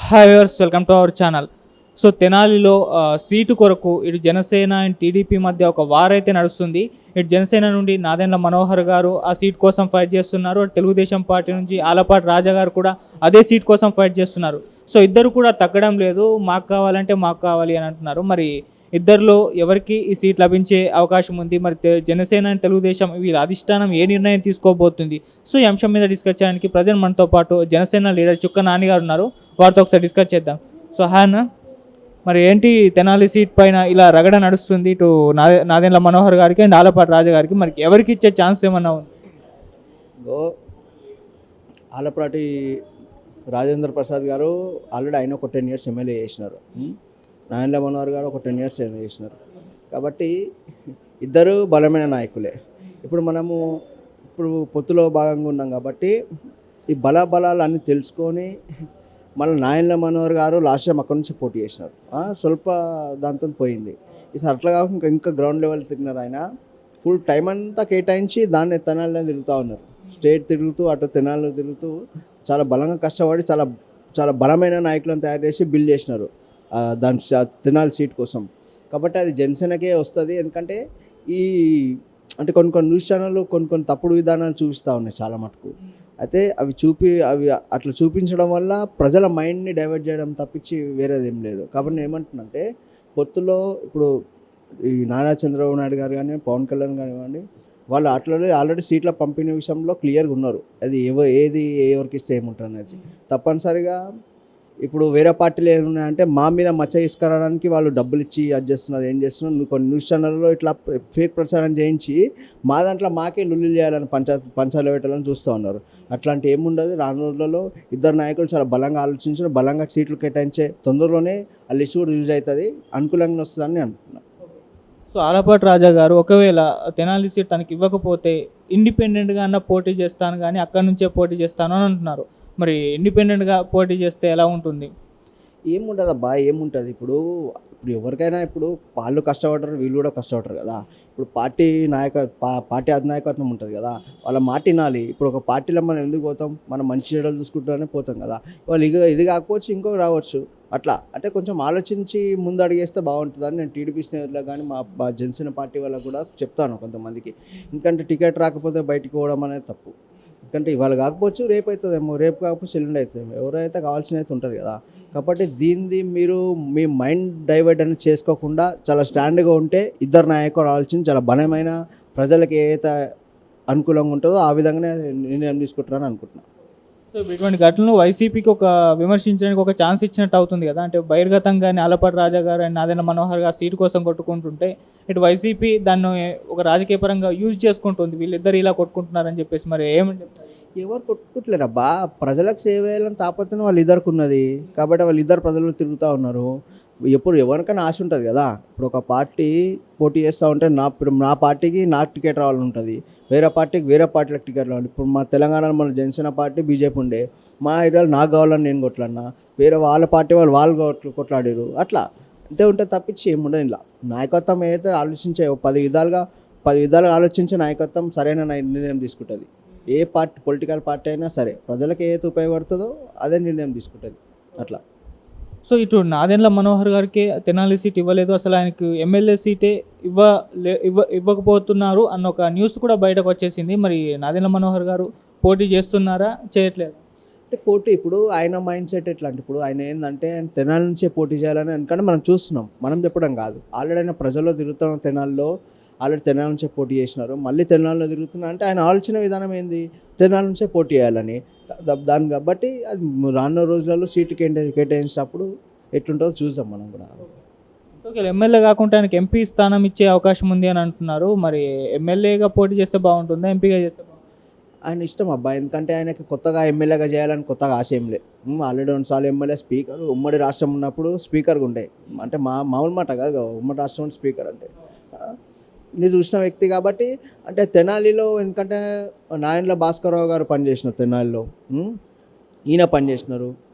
Hi viewers, welcome to our channel. So తెనాలిలో seat కొరకు ఇటు జనసేన అండ్ టీడీపీ మధ్య ఒక వార్ అయితే నడుస్తుంది. ఇటు జనసేన నుండి నాదెండ్ల మనోహర్ గారు ఆ సీట్ కోసం ఫైట్ చేస్తున్నారు. తెలుగుదేశం పార్టీ నుంచి ఆలపాటి రాజా గారు కూడా అదే సీట్ కోసం ఫైట్ చేస్తున్నారు. సో ఇద్దరు కూడా తగ్గడం లేదు. మాకు కావాలంటే మాకు కావాలి అని అంటున్నారు. మరి ఇద్దరిలో ఎవరికి ఈ సీట్ లభించే అవకాశం ఉంది? మరి జనసేన అండ్ తెలుగుదేశం వీళ్ళ అధిష్టానం ఏ నిర్ణయం తీసుకోబోతుంది? సో ఈ అంశం మీద డిస్కస్ చేయడానికి ప్రజెంట్ మనతో పాటు జనసేన లీడర్ చుక్క నాని గారు ఉన్నారు. వారితో ఒకసారి డిస్కస్ చేద్దాం. సో హాయ్ అన్న, మరి ఏంటి తెనాలి సీట్ పైన ఇలా రగడ నడుస్తుంది ఇటు నాదెండ్ల మనోహర్ గారికి అండ్ ఆలపాటి రాజా గారికి, మరి ఎవరికి ఇచ్చే ఛాన్స్ ఏమన్నా ఉంది? ఆలపాటి రాజేంద్ర ప్రసాద్ గారు ఆల్రెడీ ఆయన ఒక 10 years ఎమ్మెల్యే చేసినారు. నాదెండ్ల మనోహర్ గారు ఒక 10 years చేసినారు. కాబట్టి ఇద్దరు బలమైన నాయకులే. ఇప్పుడు పొత్తులో భాగంగా ఉన్నాం కాబట్టి ఈ బలాలు అన్నీ తెలుసుకొని మళ్ళీ నాదెండ్ల మనోహర్ గారు లాస్ట్ టైం అక్కడి నుంచి పోటీ చేసినారు. స్వల్ప దాంతో పోయింది. ఈసారి అట్లా కాకుండా ఇంకా గ్రౌండ్ లెవెల్ తిరిగినారు. ఆయన ఫుల్ టైం అంతా కేటాయించి దాన్ని తెనాలిలో తిరుగుతూ ఉన్నారు. స్టేట్ తిరుగుతూ అటు తెనాలిలో తిరుగుతూ చాలా బలంగా కష్టపడి చాలా బలమైన నాయకులను తయారు చేసి బిల్డ్ చేసినారు దాని తెనాలి సీట్ కోసం. కాబట్టి అది జనసేనకే వస్తుంది. ఎందుకంటే అంటే కొన్ని న్యూస్ ఛానళ్ళు కొన్ని తప్పుడు విధానాలు చూపిస్తూ ఉన్నాయి చాలా మటుకు. అయితే అవి అట్లా చూపించడం వల్ల ప్రజల మైండ్ని డైవర్ట్ చేయడం తప్పించి వేరేది ఏం లేదు. కాబట్టి నేను ఏమంటున్నానంటే పొత్తులో ఇప్పుడు ఈ నారా చంద్రబాబు నాయుడు గారు కానీ పవన్ కళ్యాణ్ కానివ్వండి, వాళ్ళు ఆల్రెడీ సీట్ల పంపిణీ విషయంలో క్లియర్గా ఉన్నారు. అది ఏది ఎవరికి ఇస్తే ఏముంటుంది అనేది. తప్పనిసరిగా ఇప్పుడు వేరే పార్టీలు ఏమున్నాయంటే మా మీద మచ్చ తీసుకురావడానికి వాళ్ళు డబ్బులు ఇచ్చి అది చేస్తున్నారు, ఏం చేస్తున్నారు. కొన్ని న్యూస్ ఛానల్లో ఇట్లా ఫేక్ ప్రచారం చేయించి మా దాంట్లో మాకే లుల్లు చేయాలని పంచాలు పెట్టాలని చూస్తూ ఉన్నారు. అట్లాంటి ఏముండదు. రాను రోజులలో ఇద్దరు నాయకులు చాలా బలంగా ఆలోచించారు. బలంగా సీట్లు కేటాయించే తొందరలోనే ఆ లిస్ట్ కూడా రిలీజ్ అవుతుంది, అనుకూలంగా వస్తుందని అంటున్నాను. సో ఆలపాటి రాజా గారు ఒకవేళ తెనాలి సీట్ తనకి ఇవ్వకపోతే ఇండిపెండెంట్గా అన్న పోటీ చేస్తాను కానీ అక్కడి నుంచే పోటీ చేస్తాను అని అంటున్నారు. మరి ఇండిపెండెంట్గా పోటీ చేస్తే ఎలా ఉంటుంది? ఏముంటుంది అబ్బా, ఏముంటుంది. ఇప్పుడు ఎవరికైనా ఇప్పుడు వాళ్ళు కష్టపడరు, వీళ్ళు కూడా కష్టపడరు కదా. ఇప్పుడు పార్టీ అధినాయకత్వం ఉంటుంది కదా, వాళ్ళ మాట వినాలి. ఇప్పుడు ఒక పార్టీలో మనం ఎందుకు పోతాం? మనం మంచి చెడ్డలు చూసుకుంటూనే పోతాం కదా. వాళ్ళు ఇది కాకపోవచ్చు, ఇంకో రావచ్చు. అట్లా అంటే కొంచెం ఆలోచించి ముందు అడిగేస్తే బాగుంటుందని నేను టీడీపీ స్నేహితులకు కానీ మా జనసేన పార్టీ వాళ్ళకు కూడా చెప్తాను కొంతమందికి. ఎందుకంటే టికెట్ రాకపోతే బయటికి పోవడం అనేది తప్పు. ఎందుకంటే ఇవాళ కాకపోవచ్చు, రేపు అవుతుందేమో, రేపు కాకపోతే ఎల్లుండి అవుతుందేమో, ఎవరైతే కావాల్సిన అయితే ఉంటుంది కదా. కాబట్టి దీన్ని మీరు మీ మైండ్ డైవర్ట్ అనేది చేసుకోకుండా చాలా స్టాండ్గా ఉంటే ఇద్దరు నాయకులు ఆలోచించి చాలా బలమైన ప్రజలకు ఏదైతే అనుకూలంగా ఉంటుందో ఆ విధంగానే నిర్ణయం తీసుకుంటారని అనుకుంటున్నాను. సో ఇటువంటి ఘటనలు వైసీపీకి ఒక విమర్శించడానికి ఒక ఛాన్స్ ఇచ్చినట్టు అవుతుంది కదా. అంటే బహిర్గతంగానే ఆలపాటి రాజా గారు అండ్ నాదెండ్ల మనోహర్ గారు సీటు కోసం కొట్టుకుంటుంటే ఇటు వైసీపీ దాన్ని ఒక రాజకీయ పరంగా యూజ్ చేసుకుంటుంది. వీళ్ళిద్దరు ఇలా కొట్టుకుంటున్నారని చెప్పేసి మరి ఏమని చెప్తారు? ఎవరు కొట్టుకుంటలేరబ్బా, ప్రజలకు సేవ చేయాలని తాపత్రయం వాళ్ళు ఇద్దరికి ఉన్నది. కాబట్టి వాళ్ళిద్దరు ప్రజలు తిరుగుతూ ఉన్నారు. ఎవరికైనా ఆశ ఉంటుంది కదా. ఇప్పుడు ఒక పార్టీ పోటీ చేస్తూ ఉంటే నా పార్టీకి నాకు టికెట్ రావాలని ఉంటుంది, వేరే పార్టీలకు టికెట్ రావాలి. ఇప్పుడు మా తెలంగాణలో మన జనసేన పార్టీ బీజేపీ ఉండే, మా ఏరియాలో నాకు కావాలని నేను కొట్లాడినా, వేరే వాళ్ళ పార్టీ వాళ్ళు కొట్లాడారు. అట్లా అంతే ఉంటుంది తప్పించి ఏముండదు. ఇలా నాయకత్వం ఏదైతే ఆలోచించే 10 విధాలుగా ఆలోచించే నాయకత్వం సరైన నిర్ణయం తీసుకుంటుంది. ఏ పొలిటికల్ పార్టీ అయినా సరే ప్రజలకు ఏదైతే ఉపయోగపడుతుందో అదే నిర్ణయం తీసుకుంటుంది. అట్లా. సో ఇటు నాదెండ్ల మనోహర్ గారికి తెనాలి సీట్ ఇవ్వలేదు, అసలు ఆయనకు ఎమ్మెల్యే సీటే ఇవ్వకపోతున్నారు అన్న ఒక న్యూస్ కూడా బయటకు వచ్చేసింది. మరి నాదెండ్ల మనోహర్ గారు పోటీ చేస్తున్నారా, చేయట్లేదు? అంటే పోటీ ఇప్పుడు ఆయన మైండ్ సెట్ ఎట్లా అంటే ఇప్పుడు ఆయన ఏంటంటే ఆయన తెనాలి నుంచే పోటీ చేయాలని ఎందుకంటే మనం చూస్తున్నాం, మనం చెప్పడం కాదు. ఆల్రెడీ ఆయన ప్రజల్లో తిరుగుతున్న తెనాలిలో ఆల్రెడీ తెనాలి నుంచే పోటీ చేసినారు. మళ్ళీ తెనాలిలో తిరుగుతున్నా అంటే ఆయన ఆలోచన విధానం ఏంది? తెనాలి నుంచే పోటీ చేయాలని. దాన్ని కాబట్టి అది రానున్న రోజులలో సీట్లు కేటాయించినప్పుడు ఎట్లుంటుందో చూద్దాం మనం కూడా. సో ఎమ్మెల్యే కాకుండా ఆయనకి ఎంపీ స్థానం ఇచ్చే అవకాశం ఉంది అని అంటున్నారు. మరి ఎమ్మెల్యేగా పోటీ చేస్తే బాగుంటుందా, ఎంపీగా చేస్తే బాగుంటుందా? ఆయన ఇష్టం అబ్బా. ఎందుకంటే ఆయనకి కొత్తగా ఎమ్మెల్యేగా చేయాలని కొత్తగా ఆశ ఏం లేదు. ఆల్రెడీ 2 సార్లు ఎమ్మెల్యే, స్పీకర్, ఉమ్మడి రాష్ట్రం ఉన్నప్పుడు స్పీకర్గా ఉండే. అంటే మామూలు మాట కాదు, ఉమ్మడి రాష్ట్రం స్పీకర్ అంటే నేను చూసిన వ్యక్తి. కాబట్టి అంటే తెనాలిలో ఎందుకంటే నాదెండ్ల భాస్కరరావు గారు పనిచేసినారు తెనాలిలో, ఈయన పనిచేసినారు.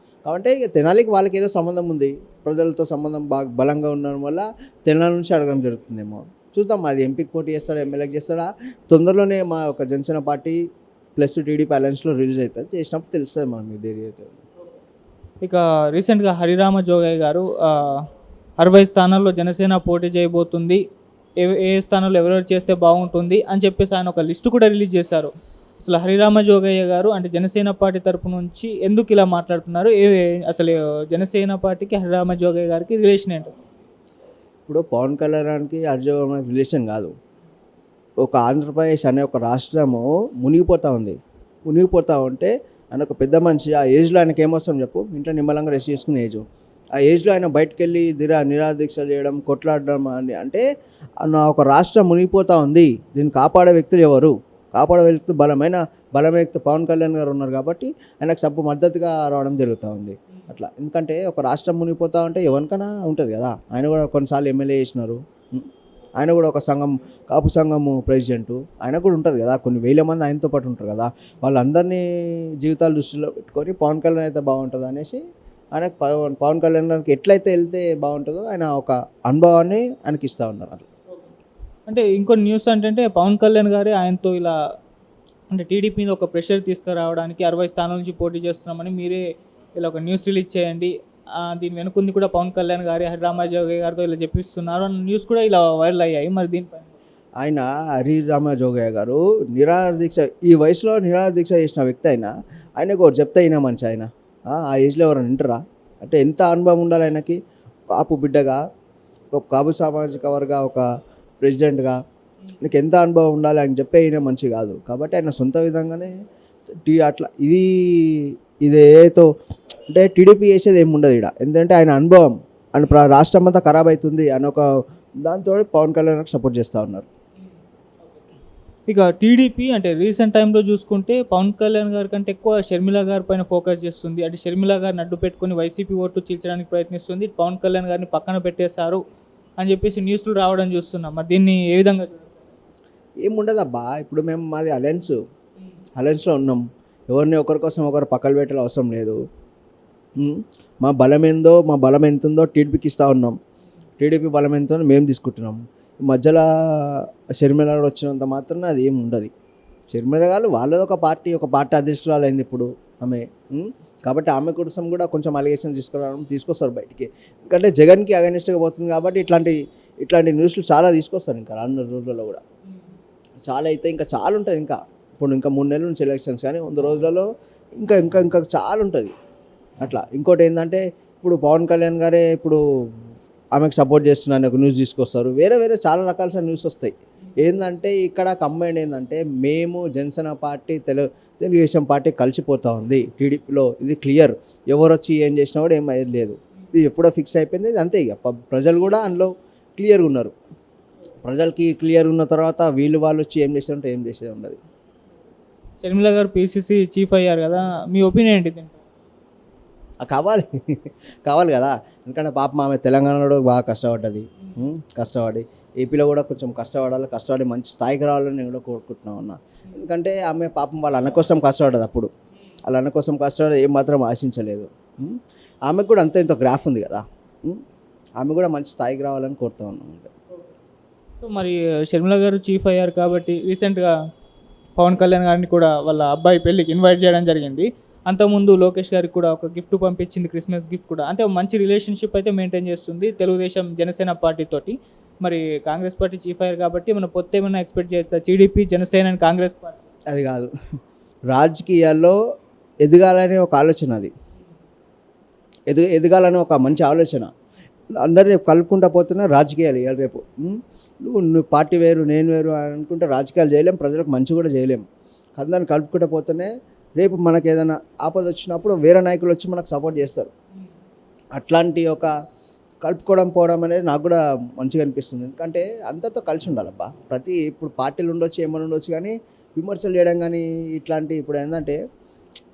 కాబట్టి ఇక తెనాలికి వాళ్ళకి ఏదో సంబంధం ఉంది, ప్రజలతో సంబంధం బాగా బలంగా ఉండడం వల్ల తెనాలి నుంచి అడగడం జరుగుతుందేమో. చూద్దాం, అది ఎంపీకి పోటీ చేస్తాడా, ఎమ్మెల్యేకి చేస్తాడా. తొందరలోనే మా ఒక జనసేన పార్టీ ప్లస్ టీడీపీ అలయన్స్లో రిలీజ్ అవుతుంది. చేసినప్పుడు తెలుస్తుంది మనం ఇది ఏదైతే. ఇక రీసెంట్గా హరిరామ జోగయ్య గారు 60 స్థానాల్లో జనసేన పోటీ చేయబోతుంది, ఏ స్థానంలో ఎవరెవరు చేస్తే బాగుంటుంది అని చెప్పేసి ఆయన ఒక లిస్టు కూడా రిలీజ్ చేశారు. అసలు హరిరామ జోగయ్య గారు అంటే జనసేన పార్టీ తరపు నుంచి ఎందుకు ఇలా మాట్లాడుతున్నారు, అసలు జనసేన పార్టీకి హరిరామ జోగయ్య గారికి రిలేషన్ ఏంటి? ఇప్పుడు పవన్ కళ్యాణ్కి అర్జున్ రిలేషన్ కాదు. ఒక ఆంధ్రప్రదేశ్ అనే ఒక రాష్ట్రము మునిగిపోతూ ఉంది. మునిగిపోతూ ఉంటే ఆయన ఒక పెద్ద మనిషి, ఆ ఏజ్లో ఆయనకి ఏమొస్తాం చెప్పు, ఇంట్లో నిమ్మలంగా రెస్ట్ చేసుకునే ఏజ్. ఆ ఏజ్లో ఆయన బయటకు వెళ్ళి నిరాదీక్షలు చేయడం, కొట్లాడడం అని అంటే నా ఒక రాష్ట్రం మునిగిపోతూ ఉంది, దీన్ని కాపాడే వ్యక్తులు ఎవరు? కాపాడే వ్యక్తులు బలమైన వ్యక్తి పవన్ కళ్యాణ్ గారు ఉన్నారు కాబట్టి ఆయనకు మద్దతుగా రావడం జరుగుతూ ఉంది. అట్లా ఎందుకంటే ఒక రాష్ట్రం మునిగిపోతూ ఉంటే ఎవరికైనా ఉంటుంది కదా. ఆయన కూడా కొన్నిసార్లు ఎమ్మెల్యే చేసినారు. ఆయన కూడా ఒక కాపు సంఘము ప్రెసిడెంటు, ఆయన కూడా ఉంటుంది కదా. కొన్ని వేల మంది ఆయనతో పాటు ఉంటారు కదా. వాళ్ళందరినీ జీవితాలు దృష్టిలో పెట్టుకొని పవన్ కళ్యాణ్ అయితే బాగుంటుంది అనేసి ఆయనకు పవన్ కళ్యాణ్ గారికి ఎట్లయితే వెళ్తే బాగుంటుందో ఆయన ఒక అనుభవాన్ని ఆయనకి ఇస్తూ ఉన్నారు. అట్లా అంటే ఇంకో న్యూస్ ఏంటంటే పవన్ కళ్యాణ్ గారే ఆయనతో ఇలా అంటే టీడీపీ మీద ఒక ప్రెషర్ తీసుకురావడానికి 60 స్థానాల నుంచి పోటీ చేస్తున్నామని మీరే ఇలా ఒక న్యూస్ రిలీజ్ చేయండి, దీని వెనుకుంది కూడా పవన్ కళ్యాణ్ గారి హరిరామజోగయ్య గారితో ఇలా చెప్పిస్తున్నారు అన్న న్యూస్ కూడా ఇలా వైరల్ అయ్యాయి. మరి దీనిపైన ఆయన హరిరామజోగయ్య గారు నిరాదీక్ష, ఈ వయసులో నిరాదీక్ష చేసిన వ్యక్తి ఆయనకు ఒకటి చెప్తే అయినా మంచి ఆయన ఆ ఏజ్లో ఎవరైనా వింటారా? అంటే ఎంత అనుభవం ఉండాలి ఆయనకి. కాపు బిడ్డగా, ఒక కాపు సామాజిక వర్గ ఒక ప్రెసిడెంట్గా నీకు ఎంత అనుభవం ఉండాలి అని చెప్పి అయినా మంచి కాదు. కాబట్టి ఆయన సొంత విధంగానే అట్లా ఇది ఏదో అంటే టీడీపీ చేసేది ఏమి ఉండదు ఇక్కడ. ఎందుకంటే ఆయన అనుభవం ఆయన రాష్ట్రం అంతా ఖరాబ్ అవుతుంది అని ఒక దాంతో పవన్ కళ్యాణ్కి సపోర్ట్ చేస్తూ ఉన్నారు. ఇక టీడీపీ అంటే రీసెంట్ టైంలో చూసుకుంటే పవన్ కళ్యాణ్ గారి కంటే ఎక్కువ షర్మిల గారి పైన ఫోకస్ చేస్తుంది. అంటే షర్మిల గారిని అడ్డు పెట్టుకుని వైసీపీ ఓట్లు చీల్చడానికి ప్రయత్నిస్తుంది, పవన్ కళ్యాణ్ గారిని పక్కన పెట్టేశారు అని చెప్పేసి న్యూస్లు రావడం చూస్తున్నాం. మరి దీన్ని ఏ విధంగా ఏముండదబ్బా. ఇప్పుడు మేము మాది అలయన్స్లో ఉన్నాం. ఎవరిని ఒకరి కోసం ఒకరు పక్కన పెట్టాల్సిన అవసరం లేదు. మా బలం ఎంత ఉందో టీడీపీకి ఇస్తూ ఉన్నాం. టీడీపీ బలం ఎంతో మేము తీసుకుంటున్నాం. మధ్యలో షర్మిల గారు వచ్చినంత మాత్రాన అది ఏమి ఉండదు. షర్మిల గారు వాళ్ళది ఒక పార్టీ అధ్యక్షురాలు అయింది ఇప్పుడు ఆమె. కాబట్టి ఆమె కోసం కూడా కొంచెం అలిగేషన్ తీసుకొస్తారు బయటికి. ఎందుకంటే జగన్కి అగెనిస్ట్గా పోతుంది కాబట్టి ఇట్లాంటి న్యూస్లు చాలా తీసుకొస్తారు. ఇంకా రానున్న రోజులలో కూడా చాలా అయితే ఇంకా చాలా ఉంటుంది. ఇంకా 3 నెలల నుంచి ఎలక్షన్స్, కానీ 100 రోజులలో ఇంకా చాలా ఉంటుంది. అట్లా ఇంకోటి ఏంటంటే ఇప్పుడు పవన్ కళ్యాణ్ గారే ఇప్పుడు ఆమెకు సపోర్ట్ చేస్తున్నారని ఒక న్యూస్ తీసుకొస్తారు. వేరే చాలా రకాల న్యూస్ వస్తాయి. ఏంటంటే ఇక్కడ కంబైండ్ ఏంటంటే మేము జనసేన పార్టీ తెలుగుదేశం పార్టీ కలిసిపోతూ ఉంది టీడీపీలో. ఇది క్లియర్. ఎవరు వచ్చి ఏం చేసినా కూడా ఏం అయ్యేది లేదు. ఇది ఎప్పుడో ఫిక్స్ అయిపోయింది. ఇది అంతే. ఇక ప్రజలు కూడా అందులో క్లియర్గా ఉన్నారు. ప్రజలకి క్లియర్ ఉన్న తర్వాత వాళ్ళు వచ్చి ఏం చేసేదంటే ఏం చేసేది ఉండదు. షర్మిల గారు పీసీసీ చీఫ్ అయ్యారు కదా, మీ ఒపీనియన్ ఏంటి? కావాలి కదా. ఎందుకంటే పాపం ఆమె తెలంగాణలో బాగా కష్టపడి ఏపీలో కూడా కొంచెం కష్టపడి మంచి స్థాయికి రావాలని నేను కూడా కోరుకుంటున్నా. ఎందుకంటే ఆమె పాపం వాళ్ళ అన్న కోసం కష్టపడ్డది. అప్పుడు వాళ్ళ అన్న కోసం కష్టపడి ఏమాత్రం ఆశించలేదు. ఆమెకు కూడా అంత ఇంత గ్రాఫ్ ఉంది కదా. ఆమె కూడా మంచి స్థాయికి రావాలని కోరుతూ ఉన్నాం. అంతే. సో మరి షర్మిల గారు చీఫ్ అయ్యారు కాబట్టి రీసెంట్గా పవన్ కళ్యాణ్ గారిని కూడా వాళ్ళ అబ్బాయి పెళ్ళికి ఇన్వైట్ చేయడం జరిగింది. అంతకుముందు లోకేష్ గారికి కూడా ఒక గిఫ్ట్ పంపించింది, క్రిస్మస్ గిఫ్ట్ కూడా. అంటే మంచి రిలేషన్షిప్ అయితే మెయింటైన్ చేస్తుంది తెలుగుదేశం జనసేన పార్టీతోటి. మరి కాంగ్రెస్ పార్టీ చీఫ్ అయ్యారు కాబట్టి మన పొత్తు ఏమైనా ఎక్స్పెక్ట్ చేయొచ్చా? TDP, Janasena and Congress party అది కాదు. రాజకీయాల్లో ఎదగాలనే ఒక ఆలోచన, అది ఎదగాలనే ఒక మంచి ఆలోచన. అందరినీ కలుపుకుంటా పోతున్నా రాజకీయాలు ఇవాళ రేపు. నువ్వు పార్టీ వేరు నేను వేరు అనుకుంటే రాజకీయాలు చేయలేం, ప్రజలకు మంచి కూడా చేయలేం. అందరిని కలుపుకుంటూ పోతేనే రేపు మనకు ఏదైనా ఆపద వచ్చినప్పుడు వేరే నాయకులు వచ్చి మనకు సపోర్ట్ చేస్తారు. అట్లాంటి ఒక కలుపుకోవడం పోవడం అనేది నాకు కూడా మంచిగా అనిపిస్తుంది. ఎందుకంటే అంతతో కలిసి ఉండాలబ్బా. ఇప్పుడు పార్టీలు ఉండొచ్చు, ఏమైనా ఉండొచ్చు, కానీ విమర్శలు చేయడం కానీ ఇట్లాంటి ఇప్పుడు ఏంటంటే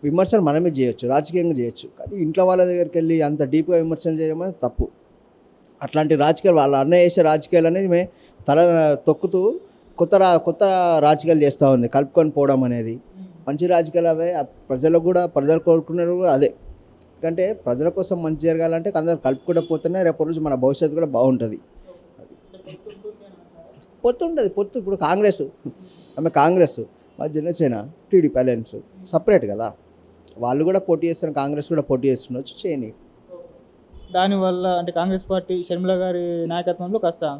విమర్శలు మనమే చేయొచ్చు, రాజకీయంగా చేయొచ్చు, కానీ ఇంట్లో వాళ్ళ దగ్గరికి వెళ్ళి అంత డీప్గా విమర్శలు చేయడం అనేది తప్పు. అట్లాంటి రాజకీయాలు వాళ్ళ అన్నయ్య చేసే రాజకీయాలు అనేది మేము తల తొక్కుతూ కొత్త రాజకీయాలు చేస్తూ ఉంది. కలుపుకొని పోవడం అనేది మంచి రాజకీయాలు అవే. ప్రజలు కోరుకునేది కూడా అదే. ఎందుకంటే ప్రజల కోసం మంచి జరగాలంటే అందరూ కలుపుకుంటూ పోతేనే రేపు రోజు మన భవిష్యత్తు కూడా బాగుంటుంది. పొత్తు ఇప్పుడు కాంగ్రెస్ మా జనసేన టీడీపీ అలయన్స్ సపరేట్ కదా. వాళ్ళు కూడా పోటీ చేస్తున్నారు, కాంగ్రెస్ కూడా పోటీ చేస్తుండొచ్చు, చేయని. దానివల్ల అంటే కాంగ్రెస్ పార్టీ షర్మిల గారి నాయకత్వంలో కాస్త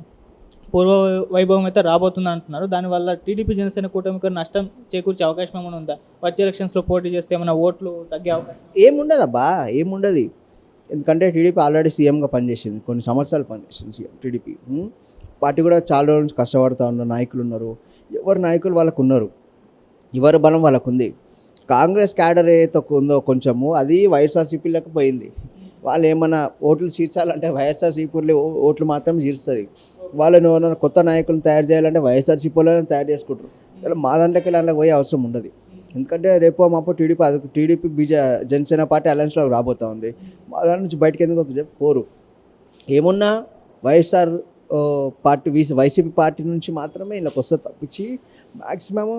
పూర్వ వైభవం అయితే రాబోతుంది అంటున్నారు. దానివల్ల టీడీపీ జనసేన కూటమికి నష్టం చేకూర్చే అవకాశం ఏమైనా ఉందా? వచ్చే ఎలక్షన్స్లో పోటీ చేస్తే ఏమైనా ఓట్లు తగ్గే అవకాశం? ఏముండదబ్బా, ఏముండదు. ఎందుకంటే టీడీపీ ఆల్రెడీ సీఎంగా పనిచేసింది, కొన్ని సంవత్సరాలు పనిచేసింది సీఎం టీడీపీ. పార్టీ కూడా చాలా రోజుల నుంచి కష్టపడుతూ ఉన్నారు, నాయకులు ఉన్నారు, ఎవరు నాయకులు వాళ్ళకు ఉన్నారు, ఎవరి బలం వాళ్ళకు ఉంది. కాంగ్రెస్ క్యాడర్ ఏదైతే ఉందో కొంచెము అది వైఎస్ఆర్సీపీలకు పోయింది. వాళ్ళు ఏమన్నా ఓట్లు చీర్చాలంటే వైఎస్ఆర్సీపీలో ఓట్లు మాత్రం చీరుస్తుంది. వాళ్ళని ఏమన్నా కొత్త నాయకులను తయారు చేయాలంటే వైఎస్ఆర్సీపీలోనే తయారు చేసుకుంటారు. ఇలా మా దాంట్లోకి వెళ్ళి పోయే అవసరం ఉండదు. ఎందుకంటే రేపు మాపు టీడీపీ జనసేన పార్టీ అలయన్స్లో రాబోతూ ఉంది. మా దాని నుంచి బయటకు ఎందుకు వస్తుంది పోరు. ఏమున్నా వైఎస్ఆర్ పార్టీ వైసీపీ పార్టీ నుంచి మాత్రమే ఇలా వస్తే తప్పించి మ్యాక్సిమము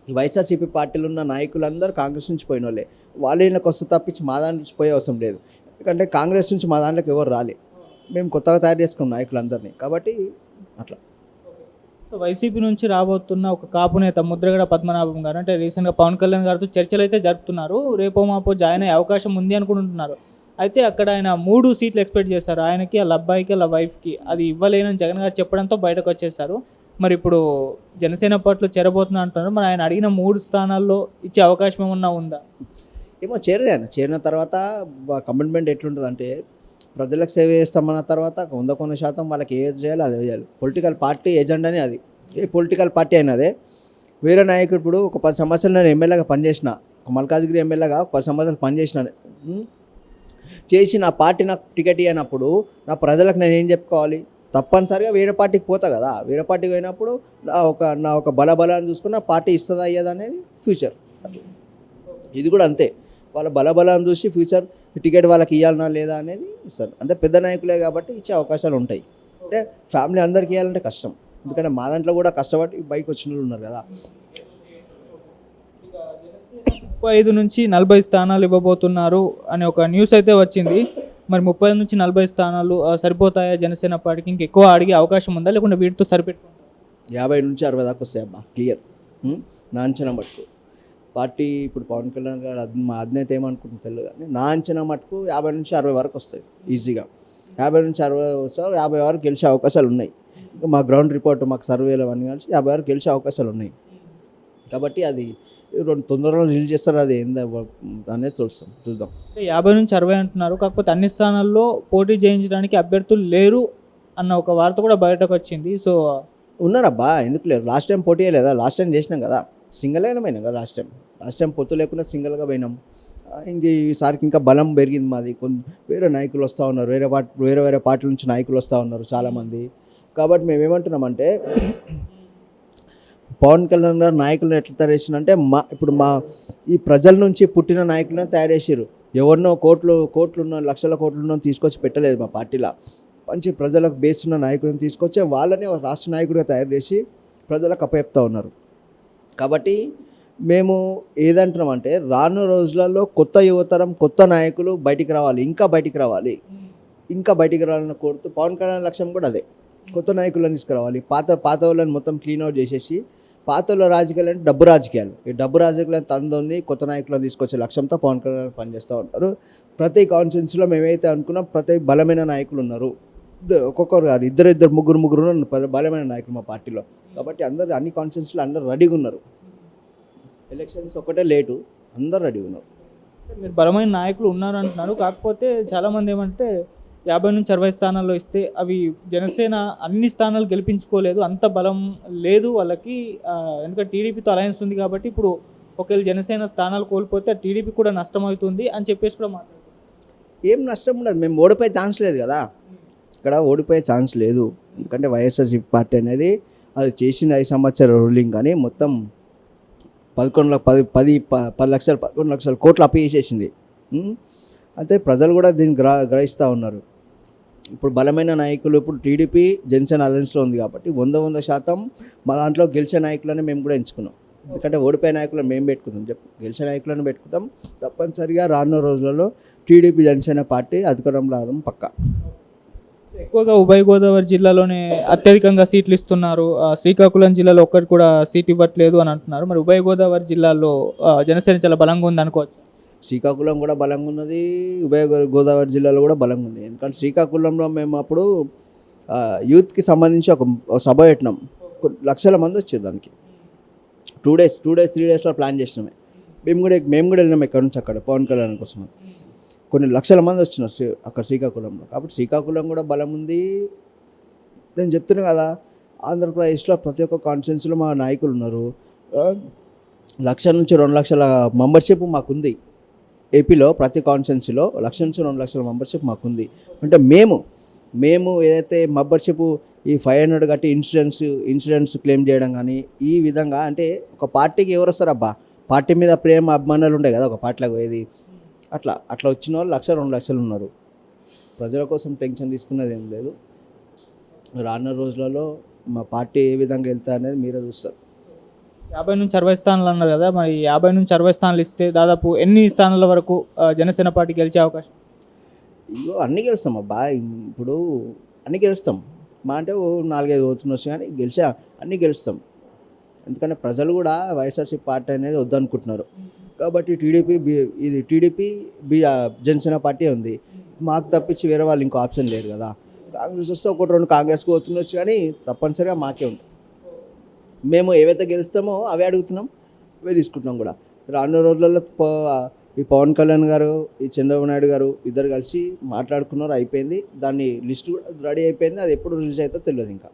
వైఎస్ఆర్సీపీ పార్టీలో ఉన్న నాయకులందరూ కాంగ్రెస్ నుంచి పోయిన వాళ్ళే. వాళ్ళు వీళ్ళకి వస్తే తప్పించి మా దాని నుంచి పోయే అవసరం లేదు. ఎందుకంటే కాంగ్రెస్ నుంచి మా దాంట్లోకి ఎవరు రాలే, మేము కొత్తగా తయారు చేసుకున్నాం నాయకులందరినీ. కాబట్టి అట్లా. సో వైసీపీ నుంచి రాబోతున్న ఒక కాపు నేత ముద్రగడ పద్మనాభం గారు అంటే రీసెంట్గా పవన్ కళ్యాణ్ గారితో చర్చలు అయితే జరుపుతున్నారు. రేపో మాపో జాయిన్ అయ్యే అవకాశం ఉంది అనుకుంటున్నారు. అయితే అక్కడ ఆయన 3 సీట్లు ఎక్స్పెక్ట్ చేస్తారు, ఆయనకి, వాళ్ళ అబ్బాయికి, వాళ్ళ వైఫ్కి. అది ఇవ్వలేనని జగన్ గారు చెప్పడంతో బయటకు వచ్చేసారు. మరి ఇప్పుడు జనసేన పార్టీలో చేరబోతున్నా అంటున్నారు. మరి ఆయన అడిగిన 3 స్థానాల్లో ఇచ్చే అవకాశం ఏమన్నా ఉందా? ఏమో చేరిన తర్వాత కమిట్మెంట్ ఎట్లుంటుంది అంటే ప్రజలకు సేవ చేస్తామన్న తర్వాత 100% వాళ్ళకి ఏది చేయాలో అది చేయాలి. పొలిటికల్ పార్టీ ఎజెండానే అది. ఏ పొలిటికల్ పార్టీ అయినదే. వేరే నాయకుడు ఇప్పుడు ఒక 10 సంవత్సరాలు నేను ఎమ్మెల్యేగా పనిచేసిన, ఒక మల్కాజ్గిరి ఎమ్మెల్యేగా 10 సంవత్సరాలు పనిచేసిన, చేసి నా పార్టీ నాకు టికెట్ ఇవ్వనప్పుడు నా ప్రజలకు నేను ఏం చెప్పుకోవాలి? తప్పనిసరిగా వేరే పార్టీకి పోతా కదా. వేరే పార్టీకి పోయినప్పుడు నా ఒక బలబలాన్ని చూసుకుని నా పార్టీ ఇస్తుందా అయ్యేది అనేది ఫ్యూచర్. ఇది కూడా అంతే, వాళ్ళ బలబలాన్ని చూసి ఫ్యూచర్ టికెట్ వాళ్ళకి ఇవ్వాలన్నా లేదా అనేది ఇస్తారు. అంటే పెద్ద నాయకులే కాబట్టి ఇచ్చే అవకాశాలు ఉంటాయి. అంటే ఫ్యామిలీ అందరికి ఇవ్వాలంటే కష్టం, ఎందుకంటే మా దాంట్లో కూడా కష్టపడి బైక్ వచ్చిన వాళ్ళు ఉన్నారు కదా. 35 నుంచి 40 స్థానాలు ఇవ్వబోతున్నారు అనే ఒక న్యూస్ అయితే వచ్చింది. మరి 35 నుంచి 40 స్థానాలు సరిపోతాయా జనసేన పార్టీకి? ఇంకెక్కువ అడిగే అవకాశం ఉందా, లేకుంటే వీటితో సరిపెట్టుకుంటారు? 50 నుంచి 60 దాకా వస్తాయి అబ్బా, క్లియర్. నా అంచనా మటుకు పార్టీ ఇప్పుడు పవన్ కళ్యాణ్ గారు మా అధినేత ఏమనుకుంటుంది తెలియదు, కానీ నా అంచనా మటుకు 50 నుంచి 60 వరకు వస్తాయి ఈజీగా. 50 నుంచి 60 వస్తారు, 50 వరకు గెలిచే అవకాశాలు ఉన్నాయి. ఇంకా మా గ్రౌండ్ రిపోర్ట్, మాకు సర్వేలు అవన్నీ కలిసి 50 వరకు గెలిచే అవకాశాలు ఉన్నాయి. కాబట్టి అది తొందరలో రిలీజ్ చేస్తారు, అది ఏందో అనేది చూద్దాం. 50 నుంచి 60 అంటున్నారు, కాకపోతే అన్ని స్థానాల్లో పోటీ చేయించడానికి అభ్యర్థులు లేరు అన్న ఒక వార్త కూడా బయటకు వచ్చింది. సో ఉన్నారబ్బా, ఎందుకు లేరు? లాస్ట్ టైం పోటీ లేదా? లాస్ట్ టైం చేసినాం కదా, సింగిల్గానే పోయినాం కదా. లాస్ట్ టైం పొత్తు లేకుండా సింగిల్గా పోయినాం. ఇంక ఈసారికి ఇంకా బలం పెరిగింది మాది. వేరే నాయకులు వస్తూ ఉన్నారు, వేరే పార్టీల నుంచి నాయకులు వస్తూ ఉన్నారు చాలామంది. కాబట్టి మేము ఏమంటున్నామంటే పవన్ కళ్యాణ్ గారు నాయకులను ఎట్లా తయారు చేసినంటే ఇప్పుడు ఈ ప్రజల నుంచి పుట్టిన నాయకులను తయారు చేసారు. ఎవరినో కోట్లున్న లక్షల కోట్లున్న తీసుకొచ్చి పెట్టలేదు మా పార్టీలో. మంచి ప్రజలకు బేస్ ఉన్న నాయకులను తీసుకొచ్చి వాళ్ళని రాష్ట్ర నాయకుడిగా తయారు చేసి ప్రజలకు అప్పచెప్తూ ఉన్నారు. కాబట్టి మేము ఏదంటున్నామంటే రానున్న రోజులలో కొత్త యువతరం, కొత్త నాయకులు బయటికి రావాలి, ఇంకా బయటికి రావాలని కోరుతూ పవన్ కళ్యాణ్ లక్ష్యం కూడా అదే. కొత్త నాయకులను తీసుకురావాలి, పాత వాళ్ళని మొత్తం క్లీన్ అవుట్ చేసేసి, పాత వాళ్ళ రాజకీయాలు అంటే డబ్బు రాజకీయాలు, ఈ డబ్బు రాజకీయాలను తందొని కొత్త నాయకులను తీసుకొచ్చే లక్ష్యంతో పవన్ కళ్యాణ్ పనిచేస్తూ ఉంటారు. ప్రతి కాన్స్టిట్యున్సీలో మేమైతే అనుకున్నాం ప్రతి బలమైన నాయకులు ఉన్నారు. ఒక్కొక్కరు గారు ఇద్దరు ముగ్గురు బలమైన నాయకులు మా పార్టీలో. కాబట్టి అందరూ అన్ని కాన్స్టిట్యున్సీలో అందరూ రెడీగా ఉన్నారు. ఎలక్షన్స్ ఒకటే లేటు, అందరూ రెడీగా ఉన్నారు. మీరు బలమైన నాయకులు ఉన్నారు అంటున్నారు, కాకపోతే చాలామంది ఏమంటే 50 నుంచి 60 స్థానాల్లో ఇస్తే అవి జనసేన అన్ని స్థానాలు గెలిపించుకోలేదు, అంత బలం లేదు వాళ్ళకి. ఎందుకంటే టీడీపీతో అలయన్స్ ఉంది కాబట్టి ఇప్పుడు ఒకవేళ జనసేన స్థానాలు కోల్పోతే టీడీపీ కూడా నష్టం అవుతుంది అని చెప్పేసి కూడా మాట్లాడుతారు. ఏం నష్టం ఉండదు, మేము ఓడిపోయే ఛాన్స్ లేదు కదా, ఇక్కడ ఓడిపోయే ఛాన్స్ లేదు. ఎందుకంటే వైఎస్ఆర్సీపీ పార్టీ అనేది అది చేసిన 5 సంవత్సరాల రూలింగ్ కానీ మొత్తం 11 లక్షల కోట్లు అప్పు చేసేసింది. అంటే ప్రజలు కూడా దీన్ని గ్రహిస్తూ ఉన్నారు. ఇప్పుడు బలమైన నాయకులు ఇప్పుడు టీడీపీ జనసేన అలయన్స్లో ఉంది కాబట్టి 100% మా దాంట్లో గెలిచే నాయకులని మేము కూడా ఎంచుకున్నాం. ఎందుకంటే ఓడిపోయే నాయకులను మేము పెట్టుకుందాం, గెలిచే నాయకులను పెట్టుకుంటాం. తప్పనిసరిగా రానున్న రోజులలో టీడీపీ జనసేన పార్టీ అధికారంలో రావడం పక్కా. ఎక్కువగా ఉభయ గోదావరి జిల్లాలోనే అత్యధికంగా సీట్లు ఇస్తున్నారు. శ్రీకాకుళం జిల్లాలో ఒక్కటి కూడా సీట్ ఇవ్వట్లేదు అని అంటున్నారు. మరి ఉభయ గోదావరి జిల్లాలో జనసేన చాలా బలంగా ఉంది అనుకోవచ్చు. శ్రీకాకుళం కూడా బలంగా ఉన్నది, ఉభయ గోదావరి జిల్లాలో కూడా బలంగా ఉంది. ఎందుకంటే శ్రీకాకుళంలో మేము అప్పుడు యూత్కి సంబంధించి ఒక సభ పెట్టినాం. లక్షల మంది వచ్చారు దానికి. 2 days 3 daysలో ప్లాన్ చేసినామే. మేము కూడా వెళ్ళినాం ఎక్కడి నుంచి అక్కడ పవన్ కళ్యాణ్ కోసం. కొన్ని లక్షల మంది వచ్చినారు అక్కడ శ్రీకాకుళంలో. కాబట్టి శ్రీకాకుళం కూడా బలం ఉంది. నేను చెప్తున్నా కదా, ఆంధ్రప్రదేశ్లో ప్రతి ఒక్క కాన్స్టిట్యున్సీలో మా నాయకులు ఉన్నారు. 1,00,000 నుంచి 2 లక్షల మెంబర్షిప్ మాకుంది. ఏపీలో ప్రతి కాన్స్టిట్యున్సీలో 1,00,000 నుంచి 2 లక్షల మెంబర్షిప్ మాకుంది. అంటే మేము ఏదైతే మెంబర్షిప్ ఈ 500 కట్టి ఇన్సూరెన్స్ క్లెయిమ్ చేయడం కానీ ఈ విధంగా, అంటే ఒక పార్టీకి ఎవరు వస్తారబ్బా, పార్టీ మీద ప్రేమ అభిమానాలు ఉంటాయి కదా ఒక పార్టీలకు ఏది అట్లా వచ్చిన వాళ్ళు 1,00,000 2 లక్షలు ఉన్నారు. ప్రజల కోసం టెన్షన్ తీసుకున్నది ఏం లేదు. రానున్న రోజులలో మా పార్టీ ఏ విధంగా వెళ్తా అనేది మీరే చూస్తారు. 50 నుంచి 60 స్థానాలు అన్నారు కదా, మరి 50 నుంచి 60 స్థానాలు ఇస్తే దాదాపు ఎన్ని స్థానాల వరకు జనసేన పార్టీ గెలిచే అవకాశం? ఇగో అన్నీ గెలుస్తాం అబ్బా. ఇప్పుడు అన్నీ గెలుస్తాం. మా అంటే 4-5 ఓట్లు వస్తాయి కానీ అన్నీ గెలుస్తాం. ఎందుకంటే ప్రజలు కూడా వైఎస్ఆర్సీపీ పార్టీ అనేది వద్దనుకుంటున్నారు. కాబట్టి టీడీపీ జనసేన పార్టీ ఉంది. మాకు తప్పించి వేరే వాళ్ళు ఇంకో ఆప్షన్ లేరు కదా. కాంగ్రెస్ వస్తే 1-2 కాంగ్రెస్కి వస్తుండొచ్చు కానీ తప్పనిసరిగా మాకే ఉంటుంది. మేము ఏవైతే గెలుస్తామో అవే అడుగుతున్నాం, అవే తీసుకుంటున్నాం కూడా. రానున్న రోజులలో ఈ పవన్ కళ్యాణ్ గారు, ఈ చంద్రబాబు నాయుడు గారు ఇద్దరు కలిసి మాట్లాడుకున్నారు, అయిపోయింది. దాన్ని లిస్ట్ కూడా రెడీ అయిపోయింది. అది ఎప్పుడు రిలీజ్ అవుతుందో తెలియదు ఇంకా.